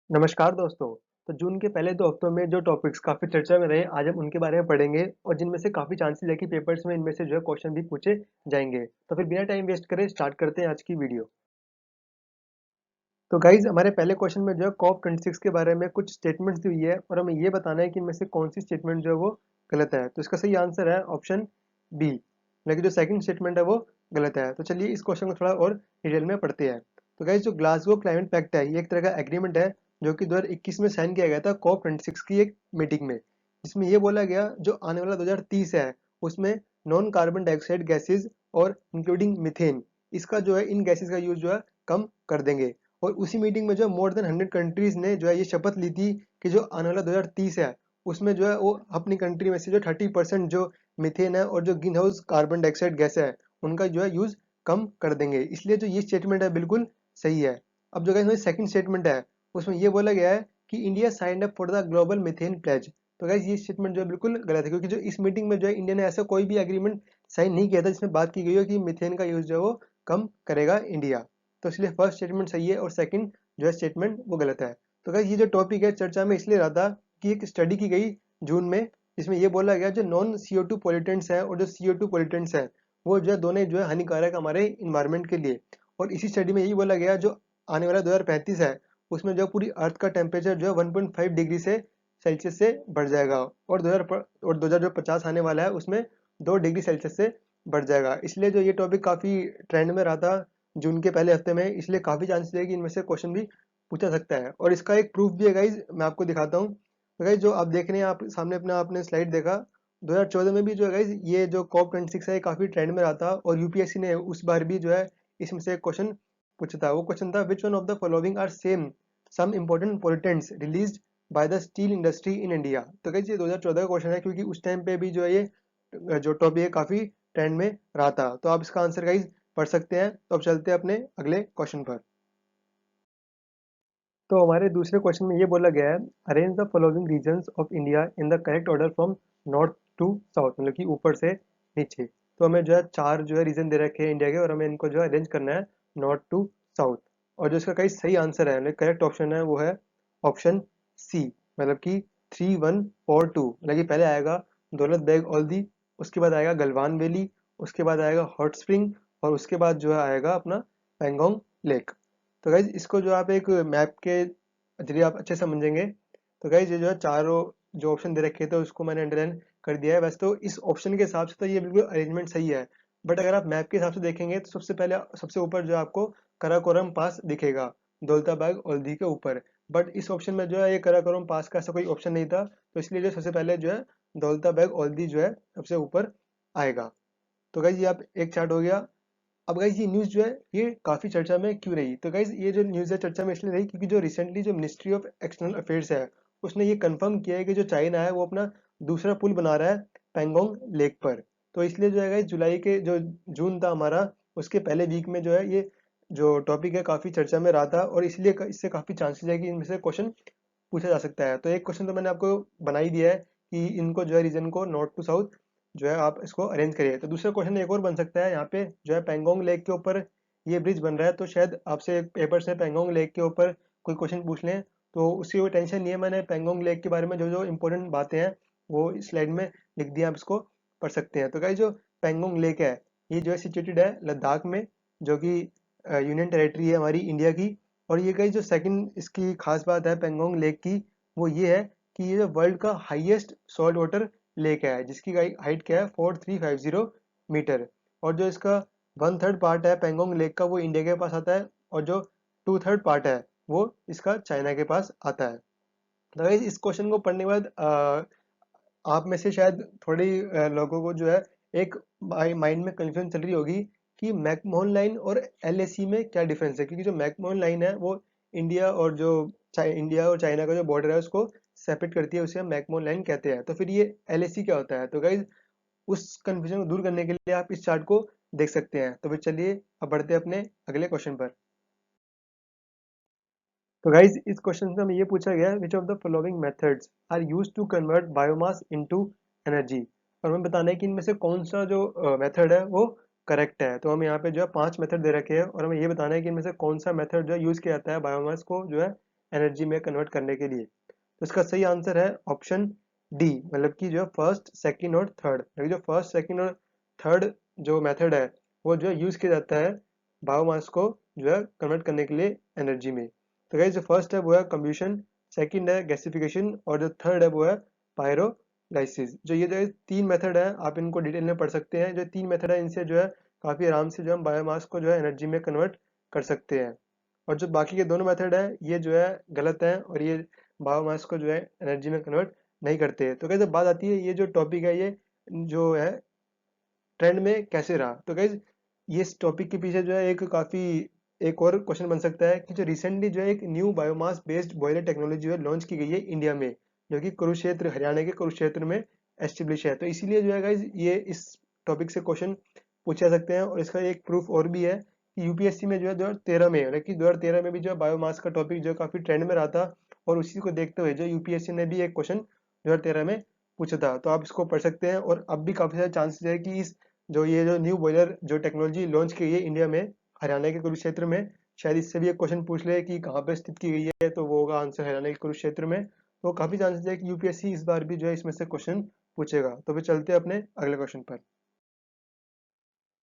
नमस्कार दोस्तों। तो जून के पहले 2 हफ्तों में जो टॉपिक्स काफ़ी चर्चा में रहे, आज हम उनके बारे में पढ़ेंगे और जिनमें से काफ़ी चांसेस है कि पेपर्स में इनमें से जो है क्वेश्चन भी पूछे जाएँगे। तो फिर बिना टाइम वेस्ट करे स्टार्ट करते हैं आज की वीडियो। तो गाइज़ हमारे पहले क्वेश्चन में जो है कॉप 26 के बारे में कुछ स्टेटमेंट्स दी हुई है और हमें ये बताना है कि इनमें से कौन-सी स्टेटमेंट जो है वो गलत है। तो इसका सही आंसर है ऑप्शन बी, लेकिन जो सेकंड स्टेटमेंट है वो गलत है। तो चलिए इस क्वेश्चन को थोड़ा और डिटेल में पढ़ते हैं। तो गाइज़ जो ग्लासगो क्लाइमेट पैक्ट है, ये एक तरह का एग्रीमेंट है जो कि 2021 में साइन किया गया था कॉप 26 की एक मीटिंग में। जिसमें ये बोला गया जो आने वाला 2030 है, उसमें नॉन कार्बन डाइऑक्साइड गैसेज़ और इंक्लूडिंग मीथेन, इसका जो है इन गैसेज़ का यूज़ जो है कम कर देंगे। और उसी मीटिंग में जो है मोर देन 100 कंट्रीज ने जो है ये शपथ ली थी कि जो आने वाला 2030 है उसमें जो है वो अपनी कंट्री में से जो 30% जो मीथेन है और जो green house carbon dioxide gas है उनका जो है यूज कम कर देंगे। इसलिए जो ये स्टेटमेंट है बिल्कुल सही है। अब जो गाइस सेकंड स्टेटमेंट है उसमें ये बोला गया है कि India signed up for the global methane pledge. तो गाइस ये स्टेटमेंट जो है बिल्कुल गलत है, क्योंकि जो इस मीटिंग में जो है इंडिया ने ऐसा कोई भी एग्रीमेंट साइन नहीं किया था जिसमें बात की गई हो कि मीथेन का यूज जो है वो कम करेगा इंडिया। तो इसलिए फर्स्ट स्टेटमेंट सही है और सेकंड जो है स्टेटमेंट वो गलत है। तो गाइस ये जो टॉपिक है चर्चा में इसलिए रहा था कि एक स्टडी की गई जून में, जिसमें ये बोला गया जो नॉन CO2 पोल्यूटेंट्स हैं और जो CO2 पोल्यूटेंट्स हैं वो जो है दोनों जो है हानिकारक हमारे इन्वायरमेंट के लिए। और इसी स्टडी में यही बोला गया जो आने वाला 2035 है उसमें जो पूरी अर्थ का टेम्परेचर जो है 1.5 डिग्री से सेल्सियस से बढ़ जाएगा और 2050 आने वाला है उसमें 2 डिग्री सेल्सियस से बढ़ जाएगा। इसलिए जो ये टॉपिक काफ़ी ट्रेंड में रहा था जून के पहले हफ्ते में, इसलिए काफ़ी चांसेस है कि इनमें से क्वेश्चन भी पूछा सकता है। और इसका एक प्रूफ भी है गाइज, मैं आपको दिखाता हूँ। तो गाइज जो आप देख रहे हैं आप सामने अपना आपने स्लाइड देखा, 2014 में भी जो है गाइज ये जो कॉप 26 है ये काफ़ी ट्रेंड में रहा था और यूपीएससी ने उस बार भी जो है इसमें से एक क्वेश्चन पूछा था। वो क्वेश्चन था which one of the following are same some important pollutants released by the steel industry in India. तो गाइज ये 2014 का क्वेश्चन है, क्योंकि उस टाइम पे भी जो है ये जो टॉपिक है काफ़ी ट्रेंड में रहा था। तो आप इसका आंसर गाइज पढ़ सकते हैं। तो अब चलते हैं अपने अगले क्वेश्चन पर। तो हमारे दूसरे क्वेश्चन में ये बोला गया है arrange the following regions of India in the correct order from north to south, मतलब कि ऊपर से नीचे। तो हमें जो है चार जो है रीजन दे रखे हैं इंडिया के और हमें इनको जो है अरेंज करना है नॉर्थ टू साउथ। और जो इसका कई सही आंसर है, करेक्ट ऑप्शन है वो है ऑप्शन सी, मतलब कि 3142। मतलब कि पहले आएगा दौलत बेग ओल्दी, उसके बाद आएगा गलवान वैली, उसके बाद आएगा हॉट स्प्रिंग और उसके बाद जो है आएगा अपना पेंगोंग लेक। तो गाइज इसको जो आप एक मैप के जरिए आप अच्छे से समझेंगे। तो गाइज ये जो है चारों जो ऑप्शन दे रखे थे उसको मैंने अंडरलाइन कर दिया है। वैसे तो इस ऑप्शन के हिसाब से तो ये बिल्कुल अरेंजमेंट सही है, बट अगर आप मैप के हिसाब से देखेंगे तो सबसे पहले सबसे ऊपर जो आपको कराकोरम पास दिखेगा दौलताबाग ओल्दी के ऊपर। बट इस ऑप्शन में जो है ये कराकोरम पास का ऐसा कोई ऑप्शन नहीं था, तो इसलिए जो सबसे पहले जो है दौलताबाग ओल्दी जो है सबसे ऊपर आएगा। तो गाइज ये आप एक चार्ट हो गया। अब गाइज ये न्यूज़ जो है ये काफ़ी चर्चा में क्यों रही? तो गाइज ये जो न्यूज़ है चर्चा में इसलिए रही क्योंकि जो रिसेंटली जो मिनिस्ट्री ऑफ एक्सटर्नल अफेयर्स है उसने ये कंफर्म किया है कि जो चाइना है वो अपना दूसरा पुल बना रहा है पेंगोंग लेक पर। तो इसलिए जो है गाइज जुलाई के जो जून था हमारा उसके पहले वीक में जो है ये जो टॉपिक है काफ़ी चर्चा में रहा था और इसलिए इससे काफ़ी चांसेस है कि इनमें से क्वेश्चन पूछा जा सकता है। तो एक क्वेश्चन तो मैंने आपको बना ही दिया है कि इनको जो है रीजन को नॉर्थ टू साउथ जो है आप इसको अरेंज करिए। तो दूसरा क्वेश्चन एक और बन सकता है, यहाँ पे जो है पेंगोंग लेक के ऊपर ये ब्रिज बन रहा है, तो शायद आपसे पेपर से पेंगोंग लेक के ऊपर कोई क्वेश्चन पूछ लें। तो उसकी कोई टेंशन नहीं है, मैंने पेंगोंग लेक के बारे में जो जो इंपॉर्टेंट बातें हैं वो इस स्लाइड में लिख दिया, आप इसको पढ़ सकते हैं। तो गाइस जो पेंगोंग लेक है ये जो है सिचुएटेड है लद्दाख में, जो कि यूनियन टेरेटरी है हमारी इंडिया की। और ये गाइस जो सेकंड इसकी खास बात है पेंगोंग लेक की वो ये है कि ये जो वर्ल्ड का हाईएस्ट सॉल्ट वाटर लेक है जिसकी हाइट क्या है 4350 मीटर। और जो इसका 1/3 पार्ट है पेंगोंग लेक का वो इंडिया के पास आता है और जो 2/3 पार्ट है वो इसका चाइना के पास आता है। तो गाइस इस क्वेश्चन को पढ़ने के बाद आप में से शायद थोड़ी लोगों को जो है एक माइंड में कंफ्यूजन चल रही होगी कि मैकमोहन लाइन और LAC में क्या डिफरेंस है, क्योंकि जो मैकमोहन लाइन है वो इंडिया और जो इंडिया और चाइना का जो बॉर्डर है उसको सेपरेट करती है, उसे हम मैकमोहन लाइन कहते हैं। तो फिर ये LAC क्या होता है? तो गाइज उस कंफ्यूजन को दूर करने के लिए आप इस चार्ट को देख सकते हैं। तो फिर चलिए अब बढ़ते हैं अपने अगले क्वेश्चन पर। तो गाइज इस क्वेश्चन में हमें ये पूछा गया है which of the following methods are used to convert biomass into energy. और हमें बताना है कि इनमें से कौन सा जो मेथड है वो करेक्ट है। तो हमें यहाँ पे जो है 5 मेथड दे रखे हैं और हमें ये बताना है कि इनमें से कौन सा मेथड जो है यूज़ किया जाता है बायोमास को जो है एनर्जी में कन्वर्ट करने के लिए। तो इसका सही आंसर है ऑप्शन डी, मतलब कि जो है फर्स्ट, सेकंड और थर्ड। जो फर्स्ट, सेकंड और थर्ड जो मेथड है वो जो है यूज़ किया जाता है बायोमास को जो है कन्वर्ट करने के लिए एनर्जी में। तो गाइस जो फर्स्ट है वो है कम्ब्यूशन, सेकंड है गैसिफिकेशन और जो थर्ड है वो है पायरोलाइसिस। जो ये जो तीन मेथड है आप इनको डिटेल में पढ़ सकते हैं। जो तीन मेथड है इनसे जो है काफ़ी आराम से जो हम बायोमास को जो है एनर्जी में कन्वर्ट कर सकते हैं। और जो बाकी के दोनों मेथड है ये जो है गलत है और ये बायोमास को जो है एनर्जी में कन्वर्ट नहीं करते। तो कैसे बात आती है ये जो टॉपिक है ये जो है ट्रेंड में कैसे रहा। तो गाइज ये इस टॉपिक के पीछे जो है एक काफ़ी एक और क्वेश्चन बन सकता है कि जो रिसेंटली जो है एक new biomass based boiler technology जो है लॉन्च की गई है इंडिया में, जो कि कुरुक्षेत्र, हरियाणा के कुरुक्षेत्र में एस्टेब्लिश है। तो इसीलिए जो है गाइज ये इस टॉपिक से क्वेश्चन पूछे जा सकते हैं। और इसका एक प्रूफ और भी है कि यूपीएससी में जो है 2013 में, मतलब कि 2013 में भी जो है बायोमास का टॉपिक जो काफ़ी ट्रेंड में रहा था और उसी को देखते हुए जो यूपीएससी ने भी एक क्वेश्चन 2013 में पूछा था। तो आप इसको पढ़ सकते हैं। और अब भी काफ़ी सारे चांसेस है कि इस जो ये जो न्यू बॉयलर जो टेक्नोलॉजी लॉन्च की गई है इंडिया में, हरियाणा के कुरुक्षेत्र में, शायद इससे भी एक क्वेश्चन पूछ ले कि कहाँ पे स्थित की गई है, तो वो होगा आंसर हरियाणा के कुरुक्षेत्र में। तो काफ़ी चांसेस है कि यूपीएससी इस बार भी जो है इसमें से क्वेश्चन पूछेगा। तो फिर चलते हैं अपने अगले क्वेश्चन पर।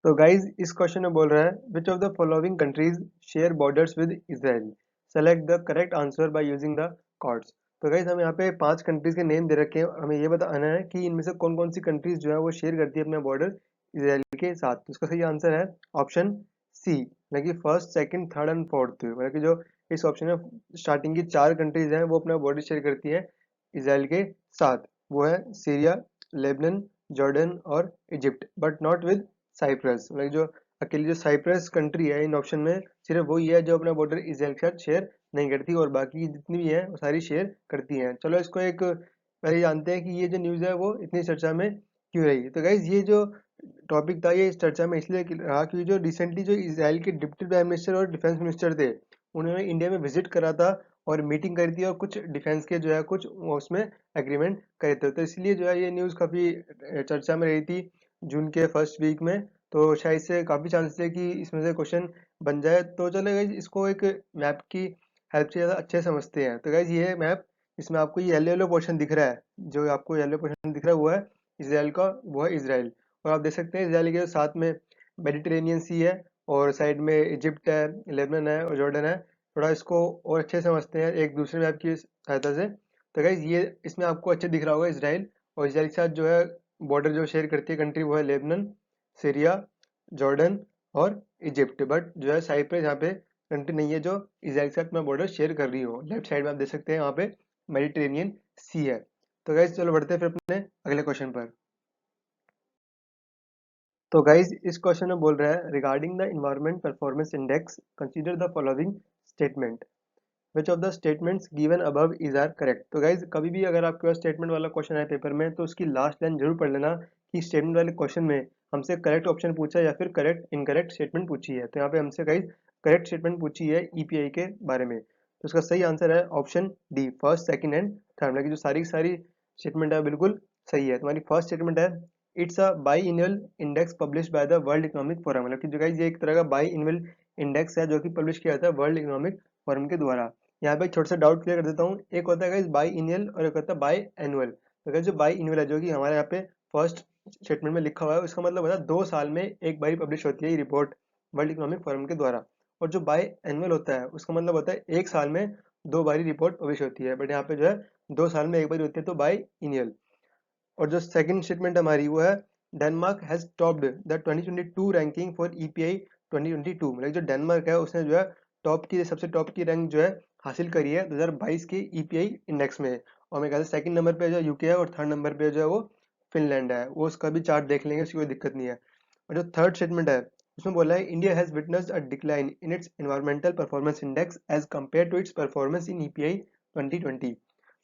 तो गाइज इस क्वेश्चन में बोल रहा है which of the following countries share borders with Israel, select the correct answer by using the codes. तो गाइज हम यहाँ पे 5 कंट्रीज के नेम दे रखे हैं और हमें ये बताना है कि इनमें से कौन कौन सी कंट्रीज जो है वो शेयर करती है अपना बॉर्डर इसराइल के साथ। तो इसका सही आंसर है ऑप्शन सी, मतलब कि first, second, third and fourth. मतलब कि जो इस ऑप्शन में स्टार्टिंग की 4 कंट्रीज हैं वो अपना बॉर्डर शेयर करती है इसराइल के साथ। वो है सीरिया, लेबनान, जॉर्डन और Egypt, but not with Cyprus. मतलब जो अकेली जो साइप्रस कंट्री है इन ऑप्शन में सिर्फ वही है जो अपना बॉर्डर इसराइल के साथ शेयर नहीं करती, और बाकी जितनी भी है वो सारी शेयर करती हैं। चलो इसको एक पहले जानते हैं कि ये जो न्यूज़ है वो इतनी चर्चा में क्यों रही। तो गाइज ये जो टॉपिक था ये इस चर्चा में इसलिए रहा क्योंकि जो रिसेंटली जो इसराइल के डिप्टी प्राइम मिनिस्टर और डिफेंस मिनिस्टर थे उन्होंने इंडिया में विजिट करा था और मीटिंग करी थी और कुछ डिफेंस के जो है कुछ उसमें एग्रीमेंट करे थे। तो इसलिए जो है ये न्यूज़ काफ़ी चर्चा में रही थी जून के फर्स्ट वीक में। तो शायद से काफ़ी चांसेस है कि इसमें से क्वेश्चन बन जाए। तो चलो गाइज इसको एक मैप की हेल्प से ज़्यादा अच्छे से समझते हैं। तो गाइज ये मैप, इसमें आपको ये येलो येलो पोर्शन दिख रहा है, जो आपको येलो पोर्शन दिख रहा है वो है इसराइल का, वो है इसराइल। और आप देख सकते हैं इसराइल के साथ में मेडिटेरेनियन सी है और साइड में इजिप्ट है, लेबनान है और जॉर्डन है। थोड़ा इसको और अच्छे से समझते हैं एक दूसरे मैप की सहायता से। तो गाइज ये इसमें आपको अच्छे दिख रहा होगा इसराइल, और इसराइल के साथ जो है बॉर्डर जो शेयर करती है कंट्री वो है लेबनान, सीरिया, जॉर्डन और इजिप्ट। बट जो है साइप्रस यहाँ पे कंट्री नहीं है जो इसराइल के साथ अपना बॉर्डर शेयर कर रही हो। लेफ्ट साइड में आप देख सकते हैं यहाँ पे मेडिटेरेनियन सी है। तो गाइज चलो बढ़ते हैं फिर अपने अगले क्वेश्चन पर। तो गाइज इस क्वेश्चन में बोल रहा है regarding the environment performance index consider the following statement, which of the statements given above is are correct. तो गाइज कभी भी अगर आपके पास स्टेटमेंट वाला क्वेश्चन है पेपर में तो उसकी लास्ट लाइन जरूर पढ़ लेना कि स्टेटमेंट वाले क्वेश्चन में हमसे करेक्ट ऑप्शन पूछा है या फिर करेक्ट इनकरेक्ट स्टेटमेंट पूछी है। तो यहाँ पे हमसे गाइज करेक्ट स्टेटमेंट पूछी है ईपीआई के बारे में। तो इसका सही आंसर है option D, first, second and third. मतलब कि जो सारी की सारी स्टेटमेंट है बिल्कुल सही है। तुम्हारी फर्स्ट स्टेटमेंट है it's a biennial index publish by the world economic forum. मतलब कि जो गाइज ये एक तरह का बाई इनल इंडेक्स है जो कि पब्लिश किया जाता है वर्ल्ड इकोनॉमिक फोरम के द्वारा। यहाँ पे एक छोटा सा डाउट क्लियर कर देता हूँ। एक होता है गाइस बाई इनियल और एक होता है बाई एनुअल। तो गाइस जो बाई इनियल है जो कि हमारे यहाँ पे फर्स्ट स्टेटमेंट में लिखा हुआ है उसका मतलब होता है 2 साल में एक बारी पब्लिश होती है ये रिपोर्ट वर्ल्ड इकोनॉमिक फोरम के द्वारा। और जो बाई एनुअल होता है उसका मतलब होता है 1 साल में 2 बारी रिपोर्ट पब्लिश होती है। बट यहाँ पे जो है 2 साल में एक बारी होती है, तो बाई इनियल। और जो सेकंड स्टेटमेंट हमारी वो है Denmark has topped the 2022 ranking for EPI 2022। मतलब जो डेनमार्क है उसने जो है टॉप की सबसे टॉप की रैंक जो है हासिल करी है 2022 के ईपीआई इंडेक्स में। और मेरे ख्याल से सेकंड नंबर पे जो यूके है और थर्ड नंबर पे जो है वो फिनलैंड है। वो उसका भी चार्ट देख लेंगे, उसकी कोई दिक्कत नहीं है। और जो थर्ड स्टेटमेंट है उसमें बोला है India has witnessed a decline in its environmental performance index as compare to its performance in EPI 2020।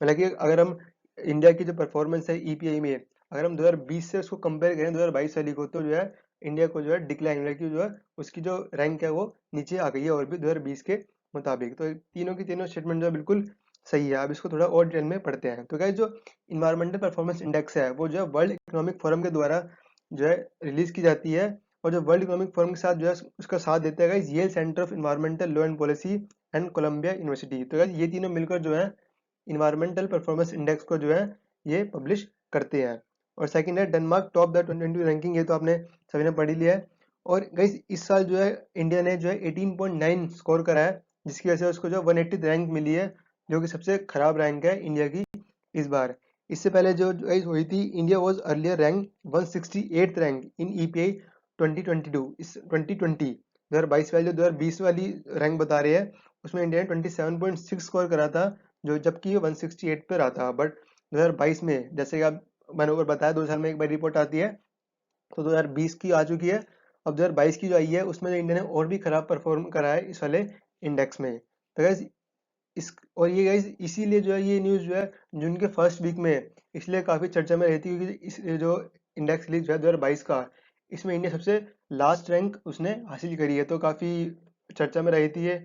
मतलब कि अगर हम इंडिया की जो परफॉर्मेंस है ईपीआई में अगर हम 2020 से उसको कंपेयर करें 2022 वाली को, तो जो है इंडिया को जो है डिक्लाइन, मतलब कि जो है उसकी जो रैंक है वो नीचे आ गई है और भी 2020 के मुताबिक। तो तीनों की तीनों स्टेटमेंट जो है बिल्कुल सही है। अब इसको थोड़ा और डिटेल में पढ़ते हैं। तो गाइस जो इन्वायरमेंटल परफॉर्मेंस इंडेक्स है वो जो है वर्ल्ड इकोनॉमिक फोरम के द्वारा जो है रिलीज की जाती है। और जो वर्ल्ड इकोनॉमिक फोरम के साथ जो है उसका साथ देता है guys Yale centre of environmental law and policy and Columbia University. तो गाइस ये तीनों मिलकर जो है इन्वायरमेंटल परफॉर्मेंस इंडेक्स को जो है ये पब्लिश करते हैं। और सेकंड है डेनमार्क टॉप द 2020 रैंकिंग, ये तो आपने सभी ने पढ़ ही लिया है। और गाइस इस साल जो है इंडिया ने जो है 18.9 स्कोर करा है, जिसकी वजह से उसको जो 180 रैंक मिली है, जो कि सबसे खराब रैंक है इंडिया की इस बार। इससे पहले जो गाइस हुई थी, India was earlier rank 168th rank in EPI 2022 इस 2022 वाली जो 2020 वाली रैंक बता रही है, उसमें इंडिया ने 27.6 स्कोर करा था, जो जबकि 168 पे रहा था। बट 2022 में, जैसे कि आप मैंने ऊपर बताया, 2 साल में एक बार रिपोर्ट आती है, तो 2020 की आ चुकी है। अब 2022 की जो आई है उसमें जो इंडिया ने और भी खराब परफॉर्म करा है इस वाले इंडेक्स में। तो गाइस इस और ये गाइस इसीलिए जो है ये न्यूज़ जो है जून के फर्स्ट वीक में इसलिए काफ़ी चर्चा में रहती है, क्योंकि इस ये जो इंडेक्स रिलीज हुआ है 2022 का, इसमें इंडिया सबसे लास्ट रैंक उसने हासिल करी है। तो काफ़ी चर्चा में रहती है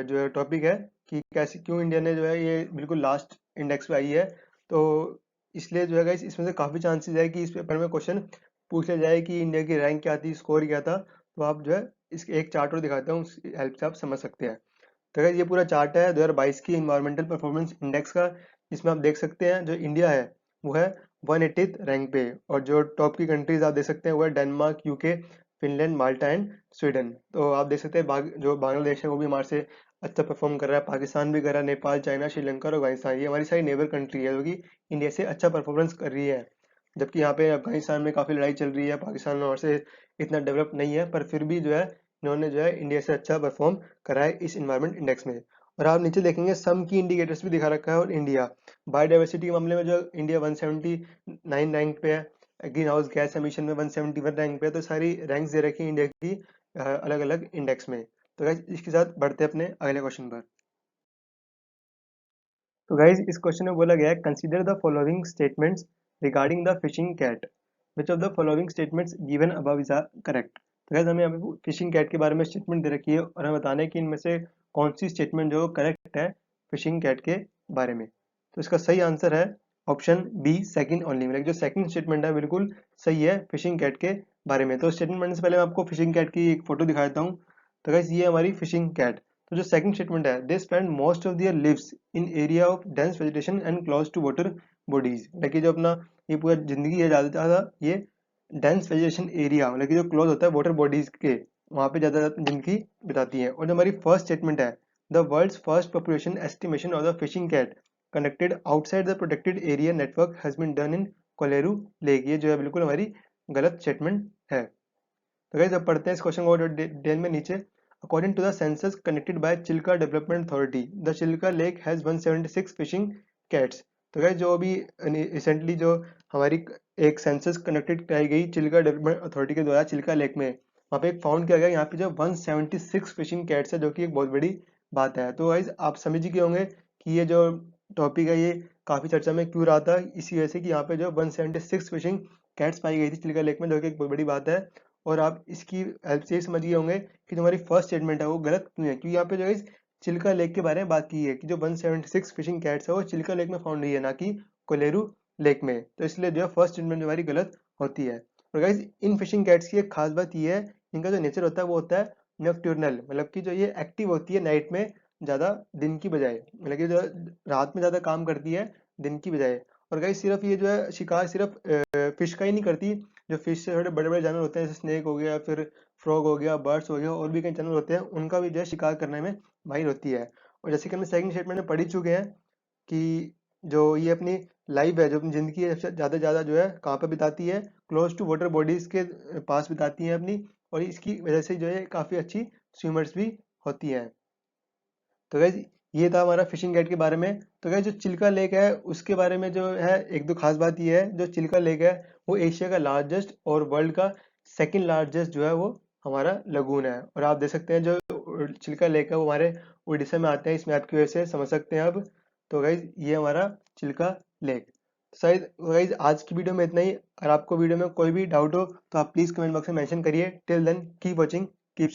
जो टॉपिक है कि कैसे क्यों इंडिया ने जो है ये बिल्कुल लास्ट इंडेक्स पे आई है। तो इसलिए जो है गाइस इसमें से काफ़ी चांसेस है कि इस पेपर में क्वेश्चन पूछ लिया जाए कि इंडिया की रैंक क्या थी, स्कोर क्या था। तो आप जो है इसके एक चार्ट और दिखाता हूँ, उसकी हेल्प से आप समझ सकते हैं। तो गाइस ये पूरा चार्ट है 2022 की इन्वायरमेंटल परफॉर्मेंस इंडेक्स का, जिसमें आप देख सकते हैं जो इंडिया है वो है 180th रैंक पे, और जो टॉप की कंट्रीज आप देख सकते हैं वो है Denmark, UK, Finland, Malta and Sweden. तो आप देख सकते हैं जो बांग्लादेश है वो भी हमारे से अच्छा परफॉर्म कर रहा है, पाकिस्तान भी कर रहा है, नेपाल, चाइना, श्रीलंका और अफगानिस्तान, ये हमारी सारी नेबर कंट्री है जो कि इंडिया से अच्छा परफॉर्मेंस कर रही है। जबकि यहाँ पे अफगानिस्तान में काफ़ी लड़ाई चल रही है, पाकिस्तान और से इतना डेवलप नहीं है, पर फिर भी जो है इन्होंने जो है इंडिया से अच्छा परफॉर्म करा है इस इन्वायरमेंट इंडेक्स में। और आप नीचे देखेंगे सम की इंडिकेटर्स भी दिखा रखा है, और इंडिया बायोडाइवर्सिटी के मामले में जो इंडिया 179 रैंक पे है, ग्रीन हाउस गैस एमिशन में 171 रैंक पे है। तो सारी रैंक्स दे रखी है इंडिया की अलग अलग इंडेक्स में। तो गाइज इसके साथ बढ़ते हैं अपने अगले क्वेश्चन पर। तो गाइज इस क्वेश्चन में बोला गया है consider the following statements regarding the fishing cat, which of the following statements given above is are correct. तो गाइज हमें यहाँ पे फिशिंग कैट के बारे में स्टेटमेंट दे रखी है, और हमें बताना है कि इनमें से कौन सी स्टेटमेंट जो करेक्ट है फिशिंग कैट के बारे में। तो इसका सही आंसर है ऑप्शन बी, सेकंड ओनली, मतलब जो सेकंड स्टेटमेंट है बिल्कुल सही है फिशिंग कैट के बारे में। तो स्टेटमेंट बनने से पहले मैं आपको फिशिंग कैट की एक फोटो दिखा देता हूँ। तो गाइज ये हमारी फिशिंग कैट। तो जो सेकंड स्टेटमेंट है, they spend most of their lives in area of dense vegetation and close to water bodies, मतलब कि जो अपना ये पूरा जिंदगी है ज़्यादा ज़्यादा ये डेंस वेजिटेशन एरिया, मतलब कि जो क्लोज होता है वाटर बॉडीज के, वहाँ पे ज़्यादा जिंदगी बिताती है। और जो हमारी फर्स्ट स्टेटमेंट है, the world's first population estimation of the fishing cat conducted outside the protected area network has been done in Kolleru lake, ये जो है बिल्कुल हमारी गलत स्टेटमेंट है। तो गाइस अब पढ़ते हैं इस क्वेश्चन को और डिटेल में नीचे। According to the census conducted by Chilka development authority, the Chilka lake has 176 fishing cats. तो गाइस जो अभी रिसेंटली जो हमारी एक सेंसस कंडक्टेड कराई गई चिल्का डेवलपमेंट अथॉरिटी के द्वारा चिल्का लेक में, वहाँ पे एक फाउंड किया गया यहाँ पे जो 176 फिशिंग कैट्स है, जो कि एक बहुत बड़ी बात है। तो गाइस आप समझ ही गए होंगे कि ये जो टॉपिक है ये काफ़ी चर्चा में क्यों रहा था, इसी वजह से कि यहाँ पे जो 176 फिशिंग कैट्स पाई गई थी चिल्का लेक में, जो कि एक बहुत बड़ी बात है। और आप इसकी हेल्प से ये समझ गए होंगे कि जो हमारी फर्स्ट स्टेटमेंट है वो गलत क्यों है, क्योंकि यहाँ पे जो है चिल्का लेक के बारे में बात की है कि जो 176 फिशिंग कैट्स है वो चिल्का लेक में फाउंड हुई है, ना कि कोलेरू लेक में। तो इसलिए जो है फर्स्ट स्टेटमेंट हमारी गलत होती है। और गाइज इन फिशिंग कैट्स की एक खास बात ये है, इनका जो नेचर होता है वो होता है नॉकटर्नल, मतलब कि जो ये एक्टिव होती है नाइट में ज़्यादा दिन की बजाय, मतलब कि जो रात में ज़्यादा काम करती है दिन की बजाय। और गाइज सिर्फ ये जो है शिकार सिर्फ फिश का ही नहीं करती, जो फिश से थोड़े बड़े बड़े जानवर होते हैं जैसे स्नेक हो गया, फिर फ्रॉग हो गया, बर्ड्स हो गया, और भी कई जानवर होते हैं, उनका भी जो है शिकार करने में माहिर होती है। और जैसे कि हम सेकंड स्टेटमेंट में पढ़ ही चुके हैं कि जो ये अपनी लाइफ है, जो अपनी ज़िंदगी है सबसे ज़्यादा ज़्यादा जो है कहाँ पर बिताती है, क्लोज टू वाटर बॉडीज़ के पास बिताती हैं अपनी, और इसकी वजह से जो है काफ़ी अच्छी स्विमर्स भी होती हैं। तो गाइज ये था हमारा फिशिंग गाइड के बारे में। तो गाइज जो चिल्का लेक है उसके बारे में जो है एक दो खास बात ये है, जो चिल्का लेक है वो एशिया का लार्जेस्ट और वर्ल्ड का सेकंड लार्जेस्ट जो है वो हमारा लगून है। और आप देख सकते हैं जो चिल्का लेक है वो हमारे उड़ीसा में आते हैं, इस मैप की वजह से समझ सकते हैं अब। तो गाइज ये हमारा चिल्का लेक। शायद गाइज आज की वीडियो में इतना ही। अगर आपको वीडियो में कोई भी डाउट हो तो आप प्लीज़ कमेंट बॉक्स में मेंशन करिए। Till then keep watching, keep